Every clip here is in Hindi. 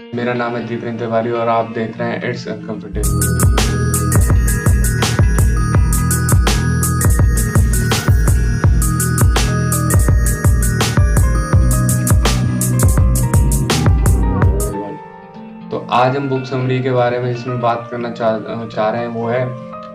मेरा नाम है दीपेंद्र तिवारी और आप देख रहे हैं इट्स अनकंफर्टेबल। तो आज हम बुक समरी के बारे में इसमें बात करना चाह रहे हैं, वो है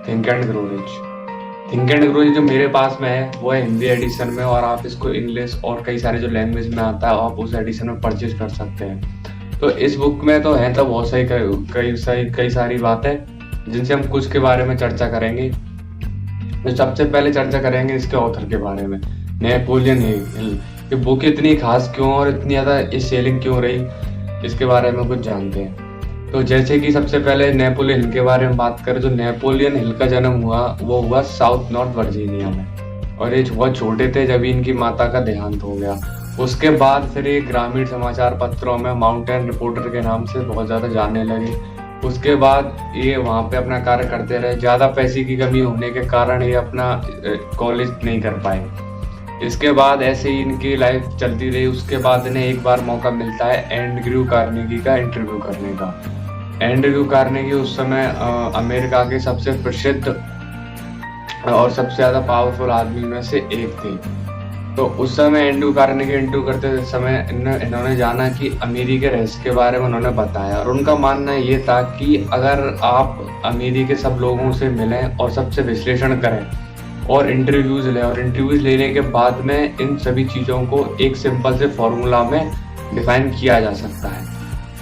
think and grow rich. Think and grow rich जो मेरे पास में है वो है हिंदी एडिशन में, और आप इसको इंग्लिश और कई सारे जो लैंग्वेज में आता है आप उस एडिशन में परचेज कर सकते हैं। तो इस बुक में तो है तो बहुत सही कई सारी बातें जिनसे हम कुछ के बारे में चर्चा करेंगे। तो सबसे पहले चर्चा करेंगे इसके ऑथर के बारे में, नेपोलियन हिल। ये बुक इतनी खास क्यों और इतनी ज़्यादा इस सेलिंग क्यों रही, इसके बारे में कुछ जानते हैं। तो जैसे कि सबसे पहले नेपोलियन हिल के बारे में बात करें, तो नेपोलियन हिल का जन्म वो हुआ साउथ नॉर्थ वर्जीनिया में, और ये बहुत छोटे थे जब इनकी माता का देहांत हो गया। उसके बाद फिर ये ग्रामीण समाचार पत्रों में माउंटेन रिपोर्टर के नाम से बहुत ज़्यादा जानने लगे। उसके बाद ये वहाँ पे अपना कार्य करते रहे। ज़्यादा पैसे की कमी होने के कारण ये अपना कॉलेज नहीं कर पाए। इसके बाद ऐसे ही इनकी लाइफ चलती रही। उसके बाद इन्हें एक बार मौका मिलता है एंड्रयू कार्नेगी का इंटरव्यू करने का। एंड्रयू कार्नेगी उस समय अमेरिका के सबसे प्रसिद्ध और सबसे ज़्यादा पावरफुल आदमी में से एक थे। तो उस समय एंड्रयू कार्नेगी इंटरव्यू करते समय इन्होंने जाना कि अमीरी के रहस्य के बारे में उन्होंने बताया, और उनका मानना ये था कि अगर आप अमीरी के सब लोगों से मिलें और सबसे विश्लेषण करें और इंटरव्यूज लें, और इंटरव्यूज लेने के बाद में इन सभी चीज़ों को एक सिंपल से फॉर्मूला में डिफाइन किया जा सकता है।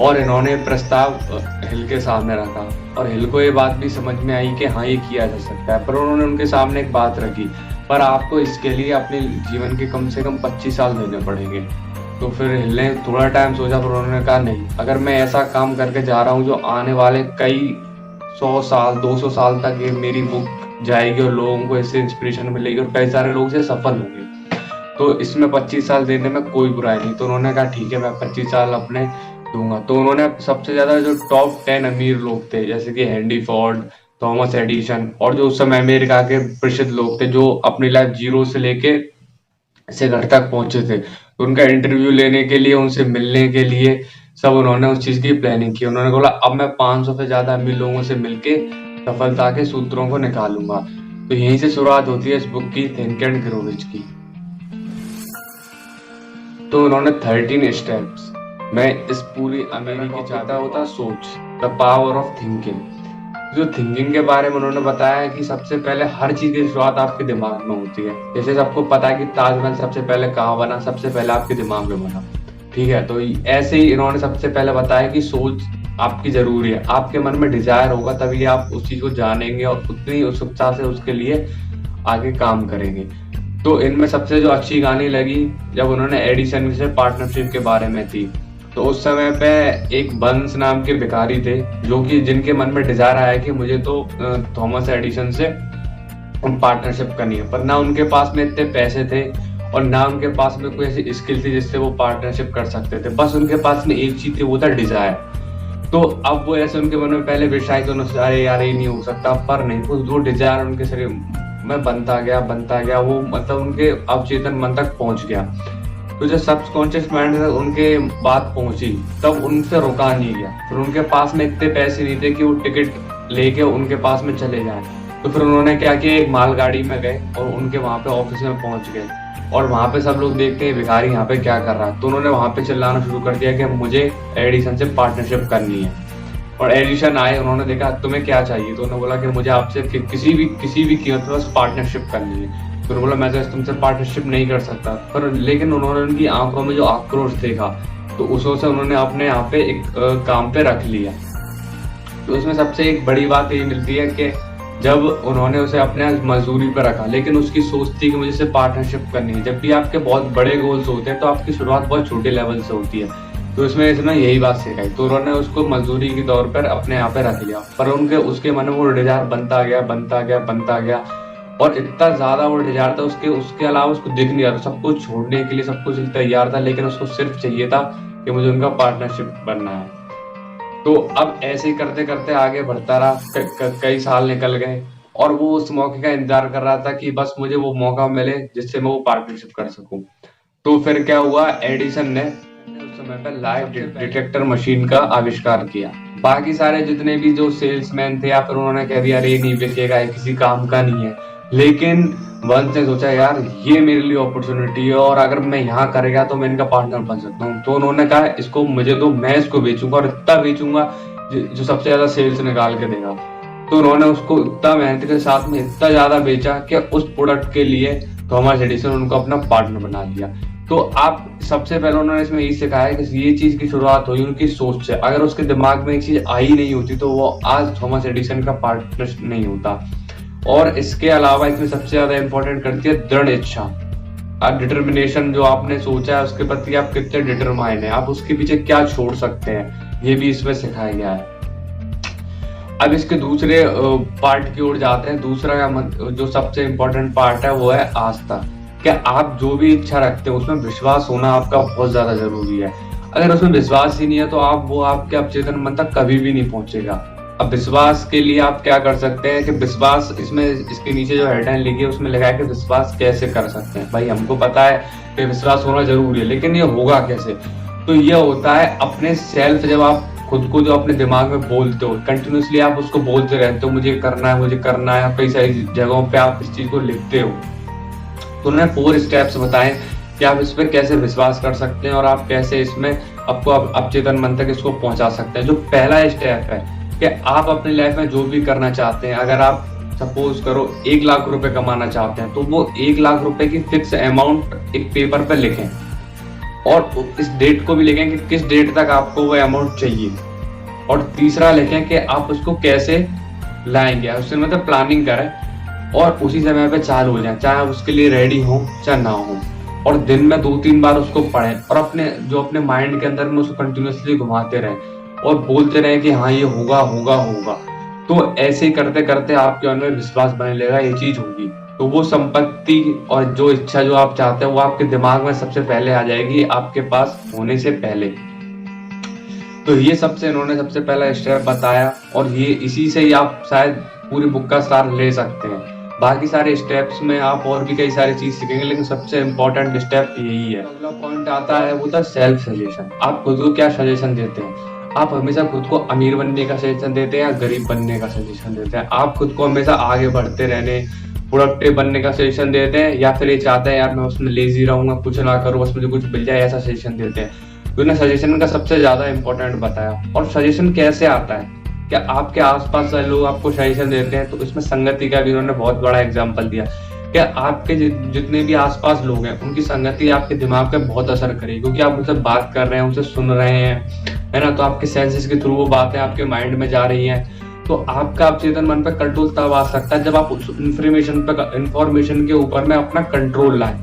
और इन्होंने प्रस्ताव हिल के सामने रखा, और हिल को ये बात भी समझ में आई कि हाँ ये किया जा सकता है। पर उन्होंने उनके सामने एक बात रखी, पर आपको इसके लिए अपने जीवन के कम से कम 25 साल देने पड़ेंगे। तो फिर हिल ने थोड़ा टाइम सोचा, पर उन्होंने कहा नहीं, अगर मैं ऐसा काम करके जा रहा हूँ जो आने वाले कई 100 साल 200 साल तक ये मेरी बुक जाएगी और लोगों को इससे इंस्पिरेशन मिलेगी और कई सारे लोग से सफल होंगे, तो इसमें 25 साल देने में कोई बुराई नहीं। तो उन्होंने कहा ठीक है, मैं 25 साल अपने दूंगा। तो उन्होंने सबसे ज्यादा जो टॉप 10 अमीर लोग थे, जैसे कि हेनरी फोर्ड, थॉमस एडिसन, और जो उस समय अमेरिका के प्रसिद्ध लोग थे जो अपनी लाइफ जीरो से लेके से घर तक पहुंचे थे, तो उनका इंटरव्यू लेने के लिए, उनसे मिलने के लिए सब उन्होंने उस चीज की प्लानिंग की। उन्होंने बोला अब मैं 500 से ज्यादा अमीर लोगों से मिलके सफलता के सूत्रों को निकालूंगा। तो यहीं से शुरुआत होती है इस बुक की, थिंक एंड ग्रो रिच की। तो उन्होंने 13 स्टेप्स में इस पूरी अमीरी की चाहता होता सोच, द पावर ऑफ थिंकिंग। जो थिंकिंग के बारे में उन्होंने बताया है कि सबसे पहले हर चीज की शुरुआत आपके दिमाग में होती है। जैसे सबको पता है कि ताजमहल सबसे पहले कहाँ बना, सबसे पहले आपके दिमाग में बना, ठीक है। तो ऐसे ही इन्होंने सबसे पहले बताया कि सोच आपकी जरूरी है। आपके मन में डिजायर होगा तभी आप उस चीज को जानेंगे और उतनी उत्सुकता से उसके लिए आगे काम करेंगे। तो इनमें सबसे जो अच्छी कहानी लगी जब उन्होंने एडिसन से पार्टनरशिप के बारे में थी। तो उस समय पे एक बंस नाम के भिखारी थे जो कि जिनके मन में डिजायर आया कि मुझे तो थॉमस एडिसन से पार्टनरशिप करनी है, पर ना उनके पास में इतने पैसे थे और ना उनके पास में कोई ऐसी स्किल थी जिससे वो पार्टनरशिप कर सकते थे। बस उनके पास में एक चीज थी, वो था डिजायर। तो अब वो ऐसे उनके मन में पहले विश आई, तो उन्होंने अरे यार ये नहीं हो सकता, पर नहीं, वो डिजायर उनके शरीर में बनता गया, वो मतलब उनके अवचेतन मन तक पहुंच गया। तो जब सबकॉन्शियस माइंड तक उनके बात पहुंची तब उनसे रुका नहीं गया। फिर उनके पास में इतने पैसे नहीं थे कि वो टिकट लेके उनके पास में चले जाए। तो फिर उन्होंने क्या किया, एक मालगाड़ी में गए और उनके वहां पे ऑफिस में पहुंच गए, और वहां पे सब लोग देखते हैं भिखारी यहाँ पे क्या कर रहा है। तो उन्होंने वहां पे चिल्लाना शुरू कर दिया कि मुझे एडिसन से पार्टनरशिप करनी है। और एडिसन आए, उन्होंने देखा तुम्हें क्या चाहिए, तो उन्होंने बोला कि मुझे आपसे किसी भी कीमत पर बस पार्टनरशिप करनी है। तो उन्होंने बोला मैं तो तुमसे पार्टनरशिप नहीं कर सकता, पर लेकिन उन्होंने उनकी आंखों में जो आक्रोश देखा तो उसों से उन्होंने अपने यहाँ पे एक काम पे रख लिया। तो उसमें सबसे एक बड़ी बात ये मिलती है कि जब उन्होंने उसे अपने मजदूरी पर रखा, लेकिन उसकी सोच थी कि मुझे से पार्टनरशिप करनी है। जब भी आपके बहुत बड़े गोल्स होते हैं तो आपकी शुरुआत बहुत छोटे लेवल से होती है। तो इसमें इसने यही बात सिखाई, तो उन्होंने उसको मजदूरी के तौर पर अपने यहाँ पे रख लिया। पर उसके मन में वो डिजायर बनता गया, और इतना ज्यादा वो डिजायर था उसके अलावा उसको दिख नहीं रहा था। सब कुछ छोड़ने के लिए सब कुछ तैयार था, लेकिन उसको सिर्फ चाहिए था कि मुझे उनका पार्टनरशिप बनना है। तो अब ऐसे ही करते करते आगे बढ़ता रहा, कई साल निकल गए, और वो उस मौके का इंतजार कर रहा था कि बस मुझे वो मौका मिले जिससे मैं वो पार्टनरशिप कर सकूं। तो फिर क्या हुआ, एडिसन ने उस समय पर लाई डिटेक्टर मशीन का आविष्कार किया। बाकी सारे जितने भी जो सेल्समैन थे या फिर उन्होंने कह दिया अरे नहीं बिकेगा, ये किसी काम का नहीं है। लेकिन वंश ने सोचा यार ये मेरे लिए अपॉर्चुनिटी है और अगर मैं यहाँ करेगा तो मैं इनका पार्टनर बन सकता हूँ। तो उन्होंने कहा इसको मुझे दो, मैं इसको बेचूंगा और इतना बेचूंगा जो सबसे ज्यादा सेल्स निकाल के देगा। तो उन्होंने उसको इतना मेहनत के साथ में इतना ज्यादा बेचा कि उस प्रोडक्ट के लिए थॉमस एडिसन उनको अपना पार्टनर बना दिया। तो आप सबसे पहले उन्होंने इसमें यही सिखाया कि ये चीज की शुरुआत हुई उनकी सोच से। अगर उसके दिमाग में एक चीज आई नहीं होती तो वो आज थॉमस एडिसन का पार्टनर नहीं होता। और इसके अलावा इसमें सबसे ज्यादा इंपॉर्टेंट करती है दृढ़ इच्छा, डिटर्मिनेशन। जो आपने सोचा है उसके प्रति आप कितने डिटरमाइन है, आप उसके पीछे क्या छोड़ सकते हैं, ये भी इसमें सिखाया गया है। अब इसके दूसरे पार्ट की ओर जाते हैं। दूसरा जो सबसे इम्पोर्टेंट पार्ट है वो है आस्था। क्या आप जो भी इच्छा रखते हो उसमें विश्वास होना आपका बहुत ज्यादा जरूरी है। अगर उसमें विश्वास ही नहीं है तो वो आपके अवचेतन मन तक कभी भी नहीं पहुंचेगा। अब विश्वास के लिए आप क्या कर सकते हैं कि विश्वास, इसमें इसके नीचे जो हेडलाइन लिखी है उसमें लिखा है कि विश्वास कैसे कर सकते हैं। भाई हमको पता है कि विश्वास होना जरूरी है, लेकिन ये होगा कैसे? तो ये होता है अपने सेल्फ, जब आप खुद को जो अपने दिमाग में बोलते हो, कंटिन्यूसली आप उसको बोलते रहते हो मुझे करना है मुझे करना है। कई सारी जगहों पे आप इस चीज को लिखते हो। तो उन्होंने 4 स्टेप्स बताए कि आप इस पर कैसे विश्वास कर सकते हैं और आप कैसे इसमें आपको अवचेतन मन तक इसको पहुंचा सकते हैं। जो पहला स्टेप है कि आप अपनी लाइफ में जो भी करना चाहते हैं, अगर आप सपोज करो 1 लाख रुपए कमाना चाहते हैं तो वो 1 लाख रुपए की फिक्स अमाउंट एक पेपर पे लिखें और इस डेट को भी लिखें कि किस डेट तक आपको वो अमाउंट चाहिए। और तीसरा लिखें कि आप उसको कैसे लाएंगे, उससे मतलब प्लानिंग करें और उसी समय पे चालू हो जाए, चाहे उसके लिए रेडी हो चाहे ना हो। और दिन में 2-3 बार उसको पढ़ें और अपने माइंड के अंदर में उसको कंटिन्यूसली घुमाते रहें और बोलते रहें कि हाँ ये होगा होगा होगा। तो ऐसे ही करते करते आपके अंदर विश्वास बने लेगा ये चीज होगी। तो वो संपत्ति और जो इच्छा जो आप चाहते हैं वो आपके दिमाग में सबसे पहले आ जाएगी, आपके पास होने से पहले। तो ये इन्होंने सबसे पहला स्टेप बताया और ये इसी से ही आप शायद पूरी बुक का सार ले सकते हैं। बाकी सारे स्टेप्स में आप और भी कई सारी चीज सीखेंगे, लेकिन सबसे इम्पोर्टेंट स्टेप यही है। अगला पॉइंट आता है वो था सेल्फ सजेशन। आप खुद को क्या सजेशन देते हैं? आप हमेशा खुद को अमीर बनने का सजेशन देते हैं या गरीब बनने का सजेशन देते हैं? आप खुद को हमेशा आगे बढ़ते रहने, प्रोडक्टिव बनने का सजेशन देते हैं या फिर ये चाहते हैं यार मैं उसमें लेजी रहूंगा, कुछ ना करूँ, बस मुझे कुछ मिल जाए, ऐसा सजेशन देते हैं? तो उन्हें सजेशन का सबसे ज्यादा इंपॉर्टेंट बताया। और सजेशन कैसे आता है? क्या आपके आसपास लोग आपको सजेशन देते हैं? तो इसमें संगति का भी उन्होंने बहुत बड़ा एग्जाम्पल दिया। क्या आपके जितने भी आसपास लोग हैं उनकी संगति आपके दिमाग पे बहुत असर करेगी, क्योंकि आप उनसे बात कर रहे हैं, उनसे सुन रहे हैं, है ना? तो आपके सेंसेस के थ्रू वो बातें आपके माइंड में जा रही हैं। तो आपका अवचेतन मन पे कंट्रोल तब आ सकता है जब आप उस इंफॉर्मेशन के ऊपर में अपना कंट्रोल लाएं।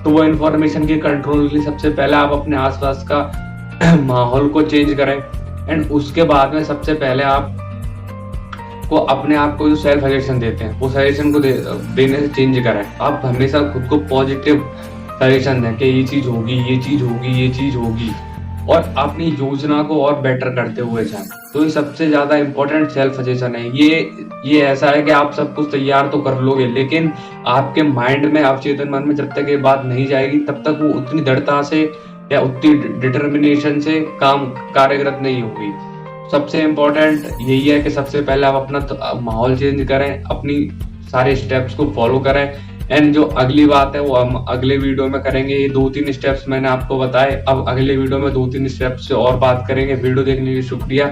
तो वो इंफॉर्मेशन के कंट्रोल के लिए सबसे पहले आप अपने आसपास का माहौल को चेंज करें एंड उसके बाद में सबसे पहले आप को अपने आप को जो सेल्फ सजेशन देते हैं वो सजेशन को देने से चेंज करें। आप हमेशा खुद को पॉजिटिव सजेशन दें कि ये चीज होगी ये चीज होगी ये चीज होगी और अपनी योजना को और बेटर करते हुए जाएं। तो ये सबसे ज्यादा इंपॉर्टेंट सेल्फ सजेशन है। ये ऐसा है कि आप सब कुछ तैयार तो कर लोगे, लेकिन आपके माइंड में, अवचेतन मन में जब तक ये बात नहीं जाएगी तब तक वो उतनी दृढ़ता से या उतनी डिटर्मिनेशन से कार्यरत नहीं होगी। सबसे इम्पोर्टेंट यही है कि सबसे पहले आप अपना माहौल चेंज करें, अपनी सारे स्टेप्स को फॉलो करें एंड जो अगली बात है वो हम अगले वीडियो में करेंगे। ये 2-3 स्टेप्स मैंने आपको बताए, अब अगले वीडियो में 2-3 स्टेप्स से और बात करेंगे। वीडियो देखने के लिए शुक्रिया।